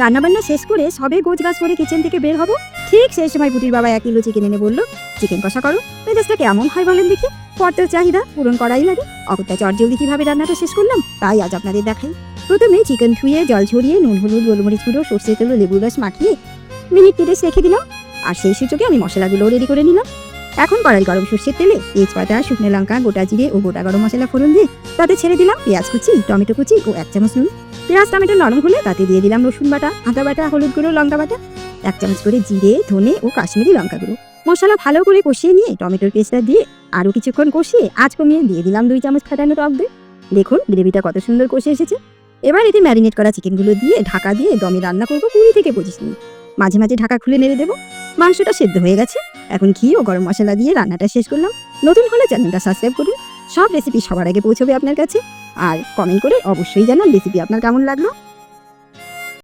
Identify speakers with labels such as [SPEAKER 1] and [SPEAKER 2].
[SPEAKER 1] রান্নাবান্না শেষ করে সবে গোছগাছ করে কিচেন থেকে বের হব, ঠিক সেই সময় পুটির বাবা 1 কিলো চিকেন এনে বলল, চিকেন কষা করো। মেজাজটা কেমন হয় বলেন দেখি? পর্দার চাহিদা পূরণ করাই লাগে। অগত্যা চটজলদি কিভাবে রান্নাটা শেষ করলাম তাই আজ আপনাদের দেখাই। প্রথমে চিকেন ধুয়ে জল ঝরিয়ে নুন হলুদ গোলমরিচ গুঁড়ো সর্ষে তেল লেবুর রস মাখিয়ে মিনিট 30 রেখে দিলাম। আর সেই সুযোগে আমি মশলাগুলো রেডি করে নিলাম। এখন কড়াই গরম সর্ষের তেলে তেজপাতা, শুকনো লঙ্কা, গোটা জিরে ও গোটা গরম মশলা ফোড়ন দিয়ে তাতে ছেড়ে দিলাম পেঁয়াজ কুচি, টমেটো কুচি ও 1 চামচ নুন। পেঁয়াজ টমেটো নরম হলে তাতে দিয়ে দিলাম রসুন বাটা, আদা বাটা, হলুদ গুঁড়ো, লঙ্কা বাটা, 1 চামচ করে জিরে, ধনে ও কাশ্মীরি লঙ্কা গুঁড়ো। মশলা ভালো করে কষিয়ে নিয়ে টমেটোর পেস্টটা দিয়ে আরও কিছুক্ষণ কষিয়ে আঁচ কমিয়ে দিয়ে দিলাম 2 চামচ ফাটানো টক দই। দেখুন গ্রেভিটা কত সুন্দর কষে এসেছে। এবার এতে ম্যারিনেট করা চিকেনগুলো দিয়ে ঢাকা দিয়ে দমে রান্না করবো 20 থেকে 25 মিনিট। মাঝে মাঝে ঢাকা খুলে নেড়ে দেবো। মাংসটা সেদ্ধ হয়ে গেছে। এখন ঘি ও গরম মশলা দিয়ে রান্নাটা শেষ করলাম। নতুন হলে চ্যানেলটা সাবস্ক্রাইব করুন। সব রেসিপি সবার আগে পৌঁছবে আপনার কাছে। আর কমেন্ট করে অবশ্যই জানান রেসিপি আপনার কেমন লাগলো।